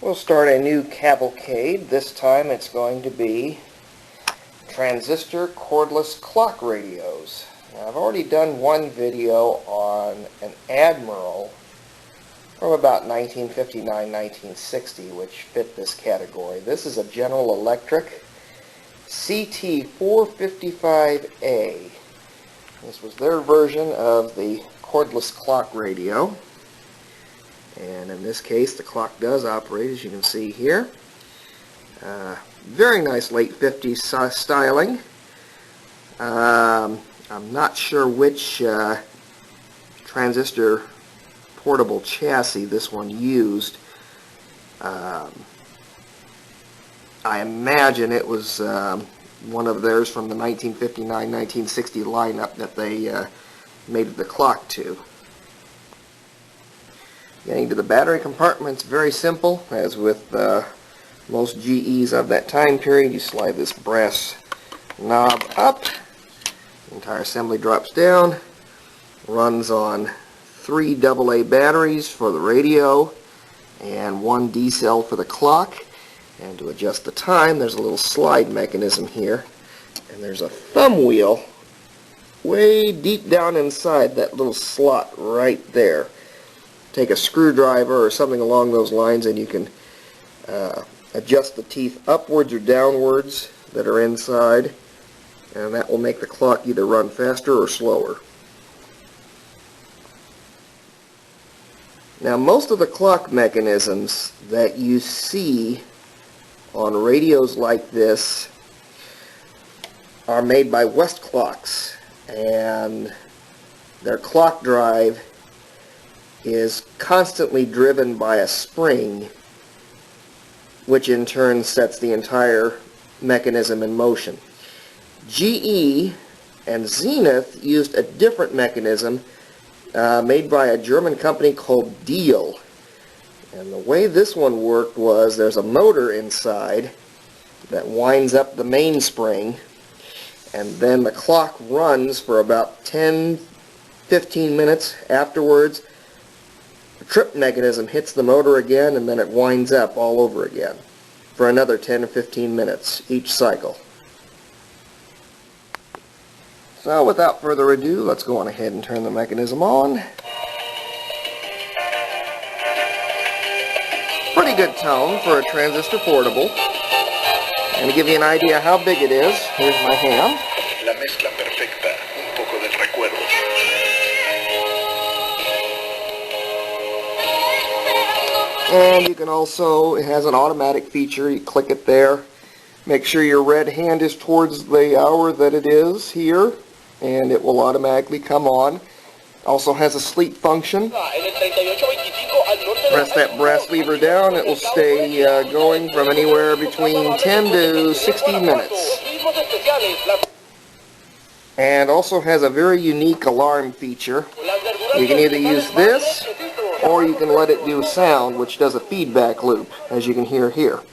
We'll start a new cavalcade. This time it's going to be transistor cordless clock radios. Now, I've already done one video on an Admiral from about 1959-1960 which fit this category. This is a General Electric CT455A. This was their version of the cordless clock radio. And in this case, the clock does operate, as you can see here. Very nice late 50s styling. I'm not sure which transistor portable chassis this one used. I imagine it was one of theirs from the 1959-1960 lineup that they made the clock to. Getting to the battery compartment, it's very simple. As with most GEs of that time period, you slide this brass knob up, the entire assembly drops down, runs on 3 AA batteries for the radio and 1 D cell for the clock. And to adjust the time, there's a little slide mechanism here, and there's a thumb wheel way deep down inside that little slot right there. Take a screwdriver or something along those lines and you can adjust the teeth upwards or downwards that are inside, and that will make the clock either run faster or slower. Now, most of the clock mechanisms that you see on radios like this are made by West Clocks, and their clock drive is constantly driven by a spring, which in turn sets the entire mechanism in motion. GE and Zenith used a different mechanism made by a German company called Diehl. And the way this one worked was there's a motor inside that winds up the mainspring, and then the clock runs for about 10-15 minutes. Afterwards, the trip mechanism hits the motor again, and then it winds up all over again for another 10 or 15 minutes each cycle. So without further ado, let's go on ahead and turn the mechanism on. Pretty good tone for a transistor portable. And to give you an idea how big it is, here's my hand. La mezcla perfecta, un poco del recuerdo. And you can also, it has an automatic feature, you click it there. Make sure your red hand is towards the hour that it is here, and it will automatically come on. Also has a sleep function. Press that brass lever down, it will stay going from anywhere between 10 to 60 minutes. And also has a very unique alarm feature. You can either use this, or you can let it do sound, which does a feedback loop, as you can hear here.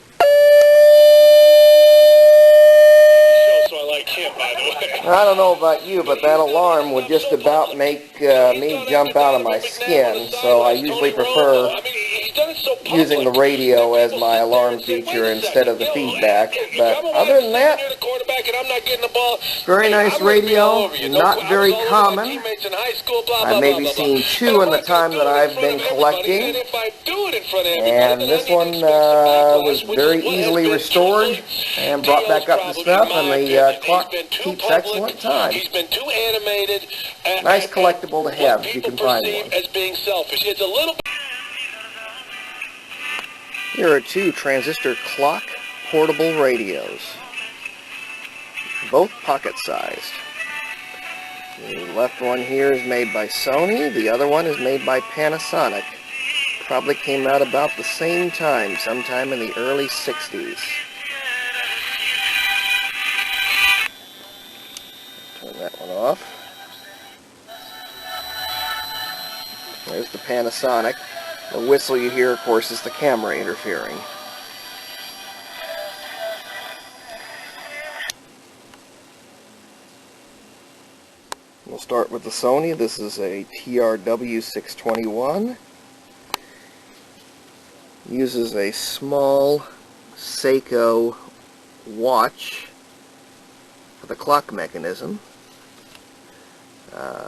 I don't know about you, but that alarm would just about make me jump out of my skin, so I usually prefer using the radio as my alarm feature instead of the feedback. But other than that, very nice radio, not very common. I've maybe seen 2 in the time that I've been collecting, and this one was very easily restored and brought back up to snuff, and the clock keeps excellent time. Nice collectible to have if you can find one. Here are 2 transistor clock portable radios, both pocket-sized. The left one here is made by Sony, the other one is made by Panasonic. Probably came out about the same time, sometime in the early 60s. Turn that one off. There's the Panasonic. The whistle you hear, of course, is the camera interfering. We'll start with the Sony. This is a TRW621. Uses a small Seiko watch for the clock mechanism.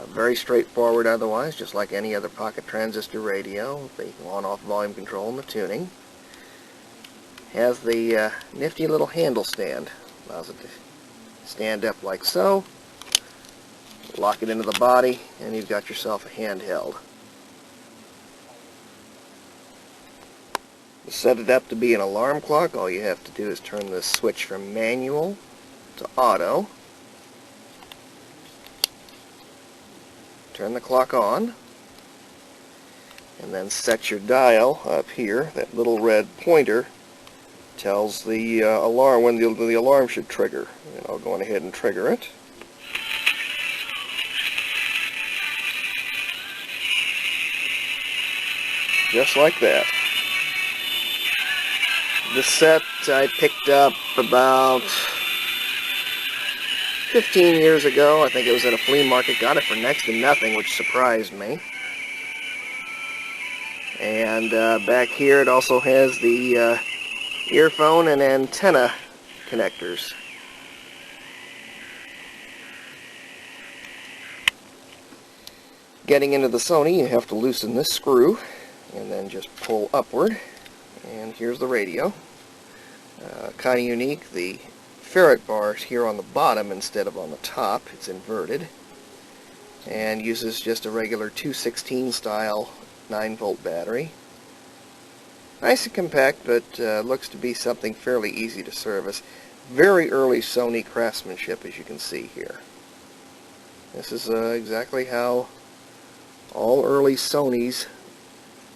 Very straightforward otherwise, just like any other pocket transistor radio, the on-off volume control and the tuning. Has the nifty little handle stand. Allows it to stand up like so, lock it into the body, and you've got yourself a handheld. To set it up to be an alarm clock, all you have to do is turn the switch from manual to auto. Turn the clock on, and then set your dial up here. That little red pointer tells the alarm when the alarm should trigger. And I'll go on ahead and trigger it. Just like that. This set I picked up about 15 years ago. I think it was at a flea market. Got it for next to nothing, which surprised me. And back here it also has the earphone and antenna connectors. Getting into the Sony, you have to loosen this screw and then just pull upward. And here's the radio. Kind of unique. The ferrite bar is here on the bottom instead of on the top. It's inverted. And uses just a regular 216 style 9-volt battery. Nice and compact, but looks to be something fairly easy to service. Very early Sony craftsmanship, as you can see here. This is exactly how all early Sonys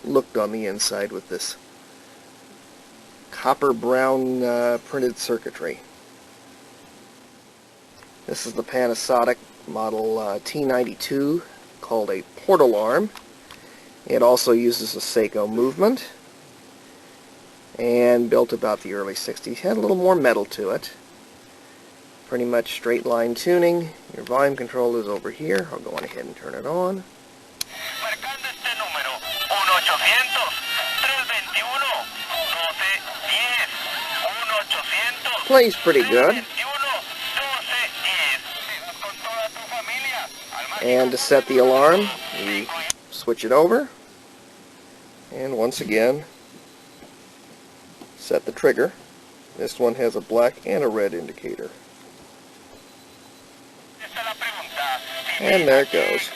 looked on the inside, with this copper brown printed circuitry. This is the Panasonic model T92, called a port alarm. It also uses a Seiko movement, and built about the early 60s. Had a little more metal to it. Pretty much straight line tuning. Your volume control is over here. I'll go on ahead and turn it on. Plays pretty good. And to set the alarm, we switch it over, and once again set the trigger. This one has a black and a red indicator. And there it goes.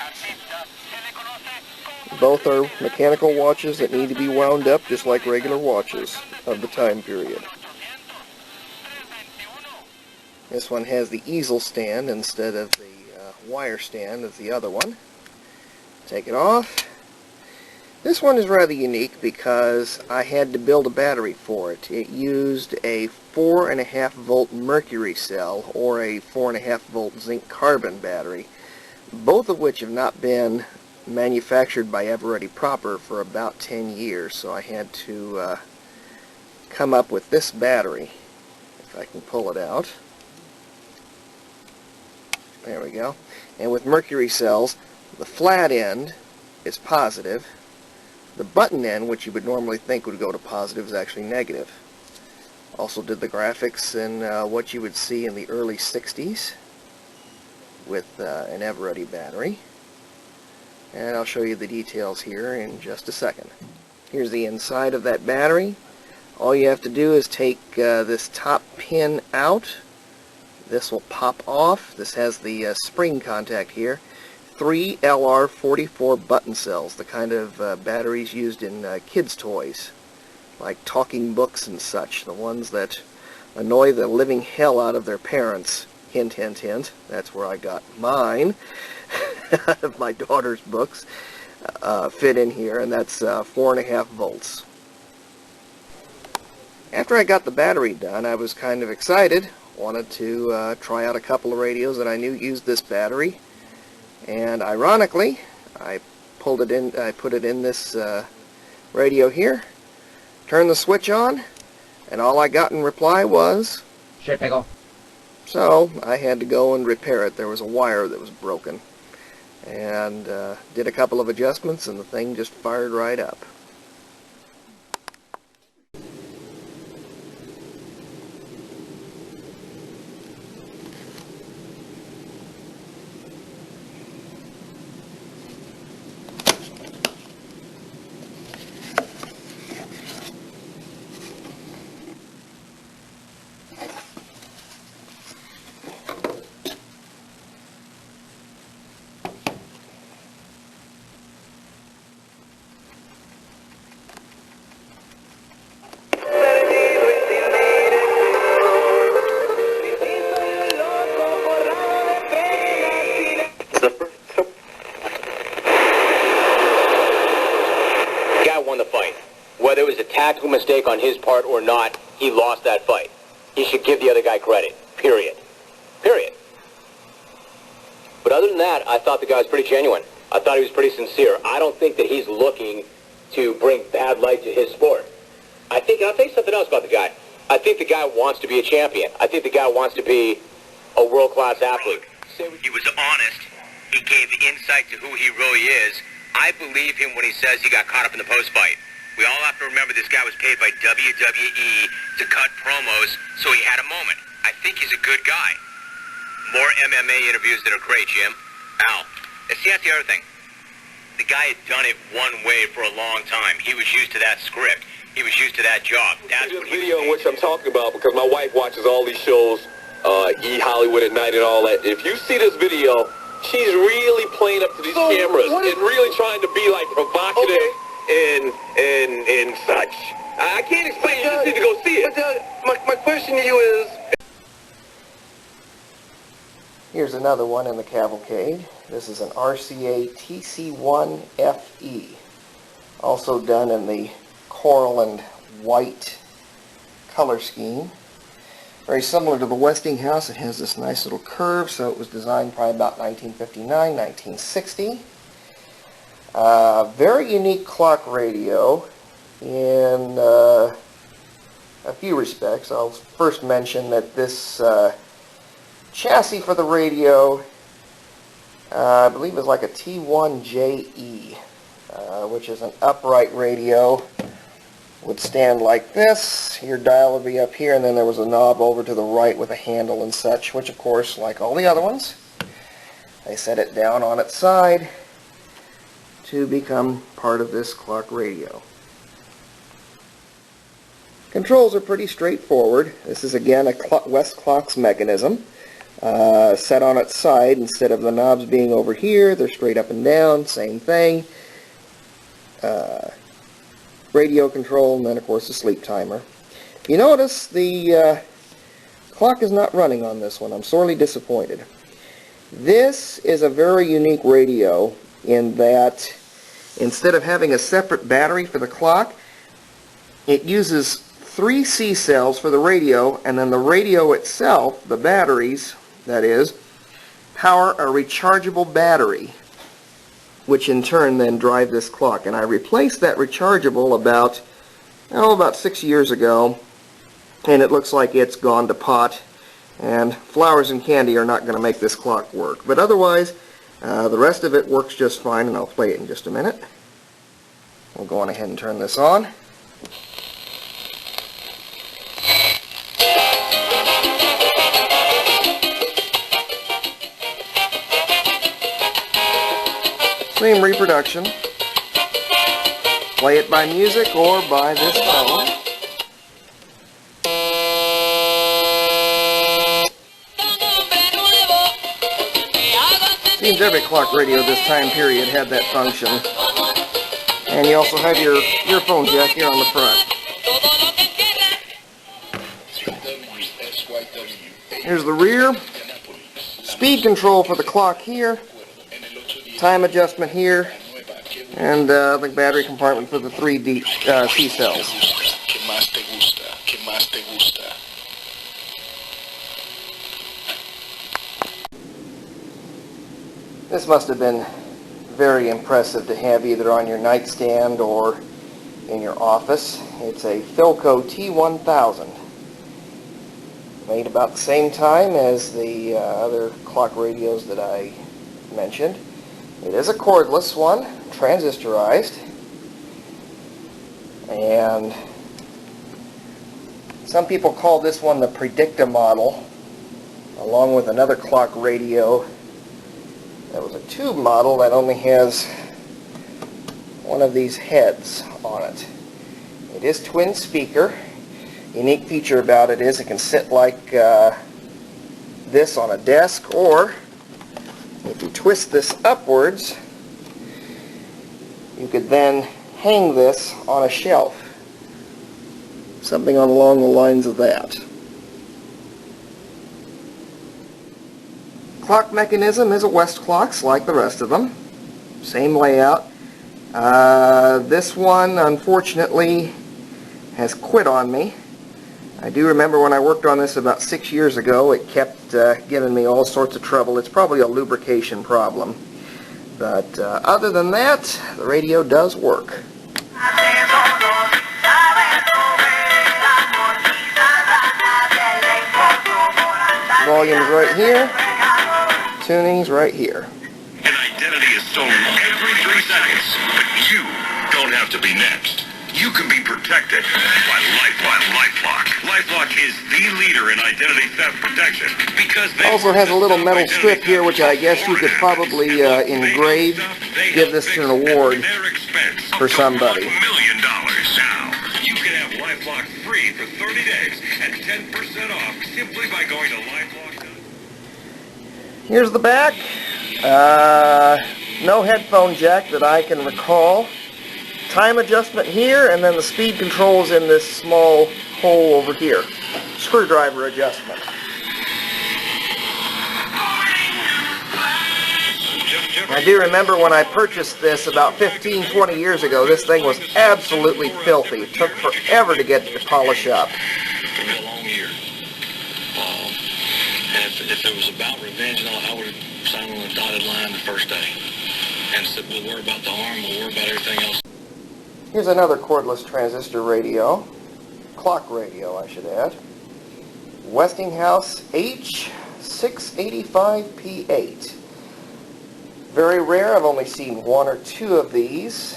Both are mechanical watches that need to be wound up just like regular watches of the time period. This one has the easel stand instead of the wire stand as the other one. Take it off. This one is rather unique because I had to build a battery for it. It used a 4.5 volt mercury cell or a 4.5 volt zinc carbon battery, both of which have not been manufactured by Eveready proper for about 10 years, so I had to come up with this battery. If I can pull it out. There we go. And with mercury cells, the flat end is positive. The button end, which you would normally think would go to positive, is actually negative. Also did the graphics in what you would see in the early 60s with an Eveready battery. And I'll show you the details here in just a second. Here's the inside of that battery. All you have to do is take this top pin out. This will pop off. This has the spring contact here. 3 LR44 button cells, the kind of batteries used in kids' toys, like talking books and such, the ones that annoy the living hell out of their parents. Hint, hint, hint. That's where I got mine, out of my daughter's books, fit in here, and that's 4.5 volts. After I got the battery done, I was kind of excited. Wanted to try out a couple of radios that I knew used this battery, and ironically, I put it in this radio here, turned the switch on, and all I got in reply was "Se pegó." So I had to go and repair it. There was a wire that was broken, and did a couple of adjustments, and the thing just fired right up. Whether it was a tactical mistake on his part or not, he lost that fight. He should give the other guy credit. Period. Period. But other than that, I thought the guy was pretty genuine. I thought he was pretty sincere. I don't think that he's looking to bring bad light to his sport. I think, and I'll tell you something else about the guy. I think the guy wants to be a champion. I think the guy wants to be a world-class athlete. He was honest. He gave insight to who he really is. I believe him when he says he got caught up in the post-fight. We all have to remember this guy was paid by WWE to cut promos, so he had a moment. I think he's a good guy. More MMA interviews that are great, Jim. Al, see, that's the other thing. The guy had done it one way for a long time. He was used to that script. He was used to that job. That's what video in which I'm talking about, because my wife watches all these shows, E! Hollywood at Night and all that. If you see this video, she's really playing up to these cameras and really trying to be like provocative and such. I can't explain. You just need to go see it. But my question to you is... Here's another one in the cavalcade. This is an RCA TC1FE, also done in the coral and white color scheme. Very similar to the Westinghouse. It has this nice little curve, so it was designed probably about 1959, 1960. Very unique clock radio in a few respects. I'll first mention that this chassis for the radio, I believe, is like a T1JE, which is an upright radio. Would stand like this. Your dial would be up here, and then there was a knob over to the right with a handle and such, which of course, like all the other ones, they set it down on its side to become part of this clock radio. Controls are pretty straightforward. This is again a Westclox mechanism. Set on its side. Instead of the knobs being over here, they're straight up and down, same thing. Radio control, and then of course the sleep timer. You notice the clock is not running on this one. I'm sorely disappointed. This is a very unique radio in that instead of having a separate battery for the clock, it uses 3 C cells for the radio, and then the radio itself, the batteries, that is, power a rechargeable battery, which in turn then drive this clock. And I replaced that rechargeable about 6 years ago, and it looks like it's gone to pot, and flowers and candy are not going to make this clock work. But otherwise, the rest of it works just fine, and I'll play it in just a minute. We'll go on ahead and turn this on. Same reproduction. Play it by music or by this phone. Seems every clock radio this time period had that function. And you also have your earphone jack here on the front. Here's the rear. Speed control for the clock here. Time adjustment here, and the battery compartment for the 3 C cells. This must have been very impressive to have either on your nightstand or in your office. It's a Philco T1000, made about the same time as the other clock radios that I mentioned. It is a cordless one, transistorized, and some people call this one the Predicta model, along with another clock radio that was a tube model that only has one of these heads on it. It is twin speaker. Unique feature about it is it can sit like this on a desk, or if you twist this upwards, you could then hang this on a shelf. Something along the lines of that. Clock mechanism is a Westclox like the rest of them. Same layout. This one, unfortunately, has quit on me. I do remember when I worked on this about 6 years ago, it kept giving me all sorts of trouble. It's probably a lubrication problem. But other than that, the radio does work. Volume's right here, tuning's right here. An identity is stolen every 3 seconds, but you don't have to be next. You can be protected by LifeLock. LifeLock is the leader in identity theft protection because they also has a little metal strip here, which I guess you could probably engrave, give this to an award for somebody. $1 million. Now, you can have LifeLock free for 30 days and 10% off simply by going to LifeLock. Here's the back. No headphone jack that I can recall. Time adjustment here, and then the speed controls in this small hole over here. Screwdriver adjustment. I do remember when I purchased this about 15, 20 years ago, this thing was absolutely filthy. It took forever to get it to polish up. It's been a long year. And if it was about revenge, I would have signed on the dotted line the first day. And said, we'll worry about the arm, we'll worry about everything else. Here's another cordless transistor radio. Clock radio, I should add. Westinghouse H685P8. Very rare. I've only seen 1 or 2 of these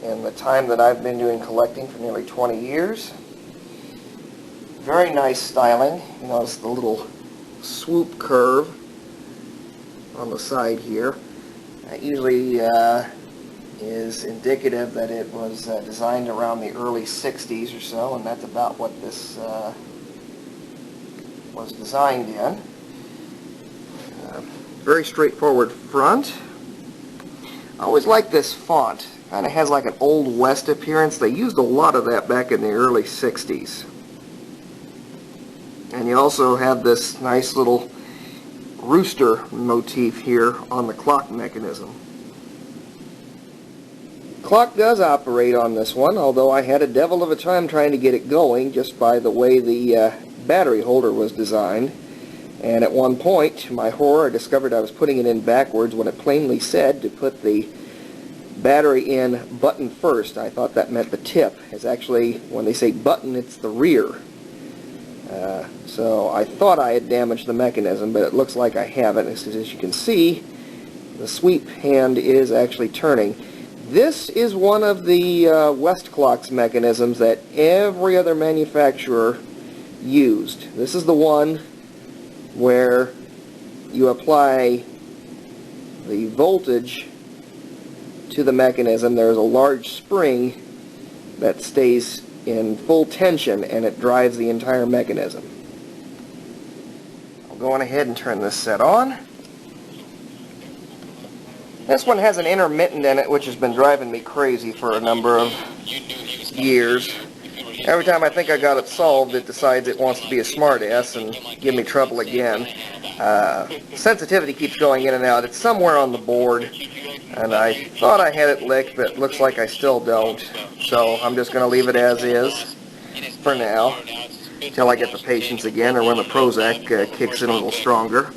in the time that I've been doing collecting for nearly 20 years. Very nice styling. You notice the little swoop curve on the side here. That usually is indicative that it was designed around the early 60s or so, and that's about what this was designed in. Very straightforward front. I always like this font. Kind of has like an Old West appearance. They used a lot of that back in the early 60s. And you also have this nice little rooster motif here on the clock mechanism. Clock does operate on this one, although I had a devil of a time trying to get it going just by the way the battery holder was designed. And at one point, to my horror, I discovered I was putting it in backwards when it plainly said to put the battery in button first. I thought that meant the tip. It's actually, when they say button, it's the rear. So I thought I had damaged the mechanism, but it looks like I haven't. As you can see, the sweep hand is actually turning. This is one of the Westclox mechanisms that every other manufacturer used. This is the one where you apply the voltage to the mechanism. There's a large spring that stays in full tension and it drives the entire mechanism. I'll go on ahead and turn this set on. This one has an intermittent in it, which has been driving me crazy for a number of years. Every time I think I got it solved, it decides it wants to be a smartass and give me trouble again. Sensitivity keeps going in and out. It's somewhere on the board, and I thought I had it licked, but it looks like I still don't. So I'm just going to leave it as is for now, until I get the patience again, or when the Prozac kicks in a little stronger.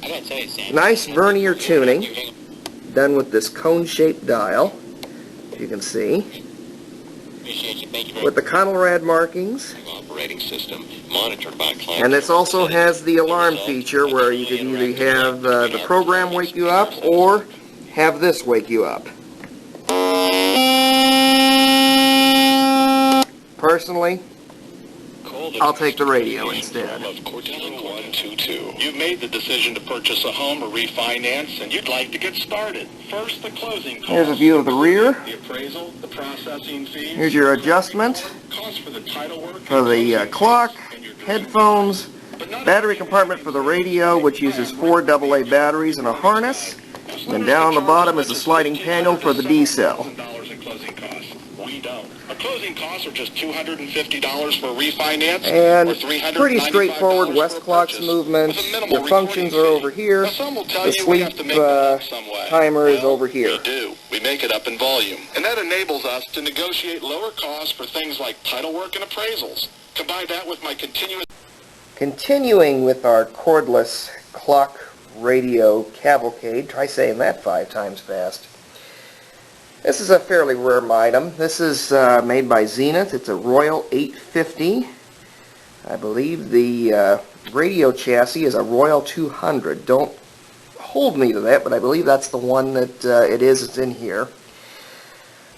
Nice vernier tuning, done with this cone-shaped dial, as you can see, with the Conelrad markings. And this also has the alarm feature where you can either have the program wake you up or have this wake you up. Personally, I'll take the radio instead. You've made the decision to purchase a home or refinance, and you'd like to get started. First, the closing costs. Here's a view of the rear. The appraisal, the processing fees. Here's your adjustment for the clock, headphones, battery compartment for the radio, which uses 4 AA batteries and a harness. And down on the bottom is the sliding panel for the D cell. We don't. A closing cost costs are just $250 for a refinance, and or $395 pretty straightforward for West a clocks purchase, movements. with a minimal Your functions are recording over fee. here. Now, some will tell The you we sleep have to make that up some way. timer is Well, over here. We do. We make it up in volume. And that enables us to negotiate lower costs for things like title work and appraisals. Combine that with my Continuing with our cordless clock radio cavalcade, try saying that 5 times fast. This is a fairly rare item. This is made by Zenith. It's a Royal 850. I believe the radio chassis is a Royal 200. Don't hold me to that, but I believe that's the one that it's in here.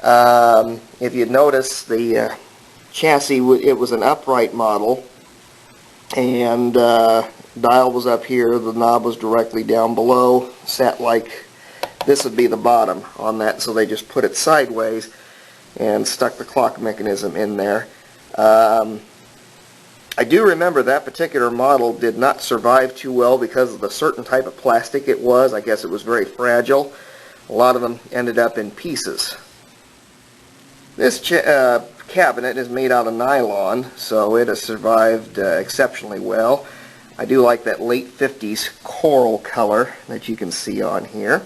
If you notice, the chassis, it was an upright model, and dial was up here, the knob was directly down below, sat like this would be the bottom on that, so they just put it sideways and stuck the clock mechanism in there. I do remember that particular model did not survive too well because of the certain type of plastic it was. I guess it was very fragile. A lot of them ended up in pieces. This cabinet is made out of nylon, so it has survived exceptionally well. I do like that late 50s coral color that you can see on here.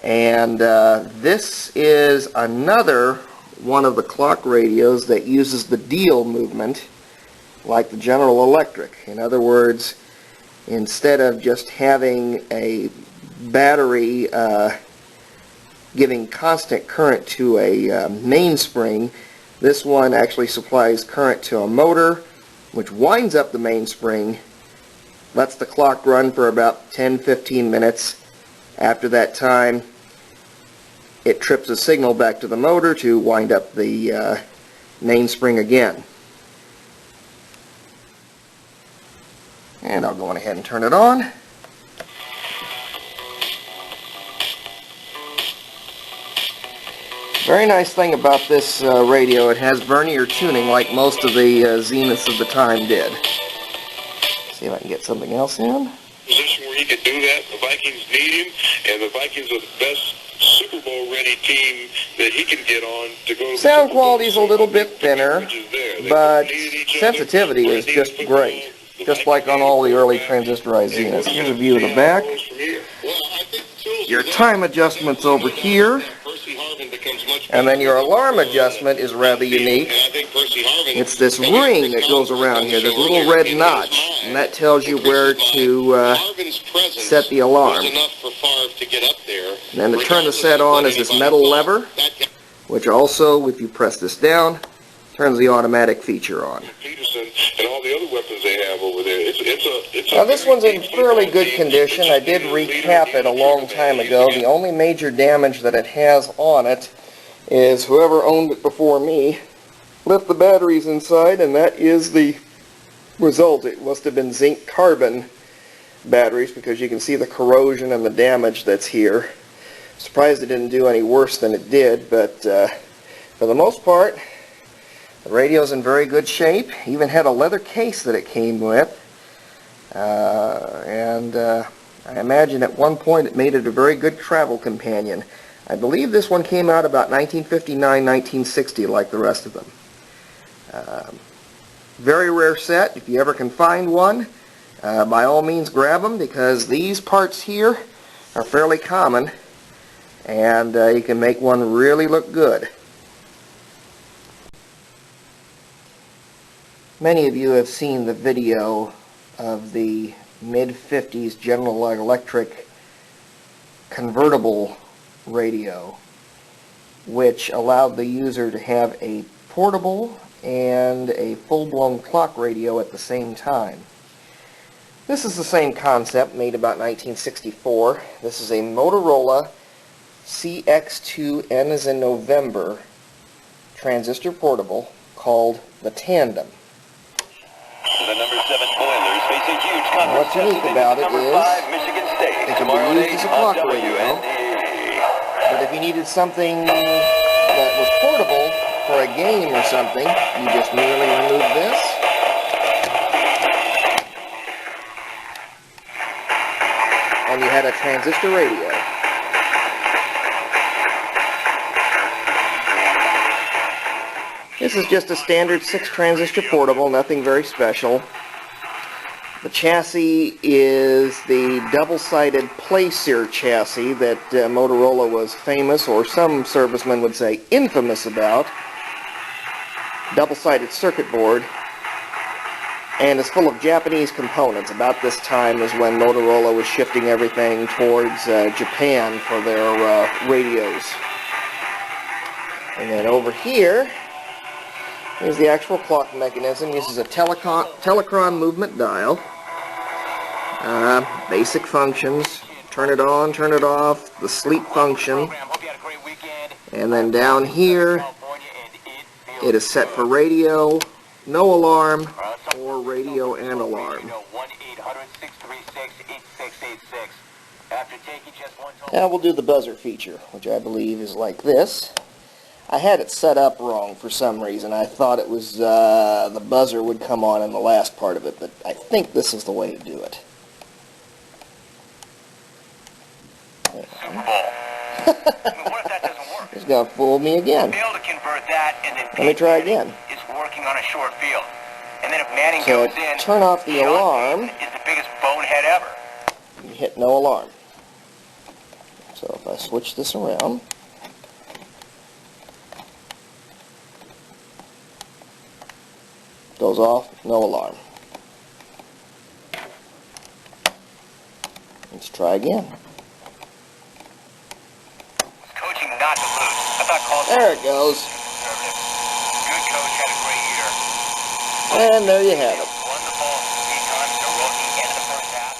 And this is another one of the clock radios that uses the dial movement like the General Electric. In other words, instead of just having a battery giving constant current to a mainspring, this one actually supplies current to a motor, which winds up the mainspring, lets the clock run for about 10-15 minutes. After that time, it trips a signal back to the motor to wind up the mainspring again. And I'll go on ahead and turn it on. Very nice thing about this radio, it has vernier tuning like most of the Zeniths of the time did. See if I can get something else in. Position where he could do that. The Vikings need him, and the Vikings are the best Super Bowl ready team that he can get on to go to Sound quality is a little bit thinner, but sensitivity is just great. Just like on all the early transistorized Zeniths. Here's a view of the back. Your time adjustment's over here. And then your alarm adjustment is rather unique. It's this ring that goes around here, this little red notch, and that tells you where to set the alarm. And then to turn the set on is this metal lever, which also, if you press this down, turns the automatic feature on. Now this one's in fairly good condition. I did recap it a long time ago. The only major damage that it has on it is whoever owned it before me left the batteries inside, and that is the result. It must have been zinc carbon batteries because you can see the corrosion and the damage that's here. Surprised it didn't do any worse than it did, but for the most part, the radio's in very good shape. Even had a leather case that it came with. I imagine at one point it made it a very good travel companion. I believe this one came out about 1959, 1960 like the rest of them. Very rare set. If you ever can find one, by all means grab them, because these parts here are fairly common, and you can make one really look good. Many of you have seen the video of the mid-50s General Electric convertible radio, which allowed the user to have a portable and a full-blown clock radio at the same time. This is the same concept, made about 1964. This is a Motorola CX2, N as in November, transistor portable called the Tandem. The number 7 Boilers face a huge contest. What's unique about it is Michigan State. it can be used as a clock radio, but if you needed something that was portable for a game or something, you just merely remove this, and you had a transistor radio. This is just a standard 6-transistor portable, nothing very special. The chassis is the double-sided Placer chassis that Motorola was famous, or some servicemen would say infamous about. Double-sided circuit board, and it's full of Japanese components. About this time is when Motorola was shifting everything towards Japan for their radios. And then over here is the actual clock mechanism. This is a Telecron movement dial. Basic functions: turn it on, turn it off, the sleep function. And then down here, it is set for radio, no alarm, or radio and alarm. Now we'll do the buzzer feature, which I believe is like this. I had it set up wrong for some reason. I thought it was the buzzer would come on in the last part of it, but I think this is the way to do it. What if that doesn't work? It's going to fool me again. Fail to convert that, and then Let me try again. is working on a short field. And then if Manning So goes in, turn off the alarm. is the biggest bonehead ever. You hit no alarm. So if I switch this around, goes off, no alarm. Let's try again. Coaching not to lose. I thought calls There it goes. conservative. Good coach, had a great year. And there you have it. Won the ball 3 times in a row at the end of the first half.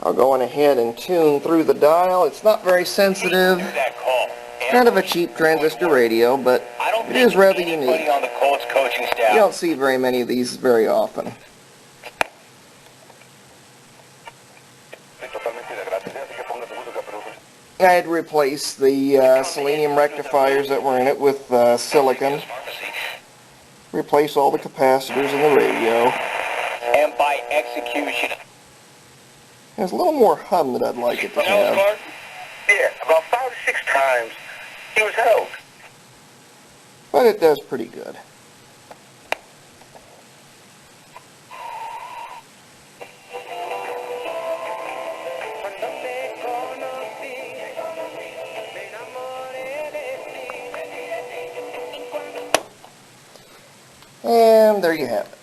I'll go on ahead and tune through the dial. It's not very sensitive. Do that call. Kind of a cheap transistor radio, but I don't it think is rather anybody unique. on the Colts coaching staff. You don't see very many of these very often. I had to replace the selenium rectifiers that were in it with silicon. Replace all the capacitors in the radio. And by execution. There's a little more hum that I'd like it to have. Yeah, about 5 or 6 times he was held. But it does pretty good. And there you have it.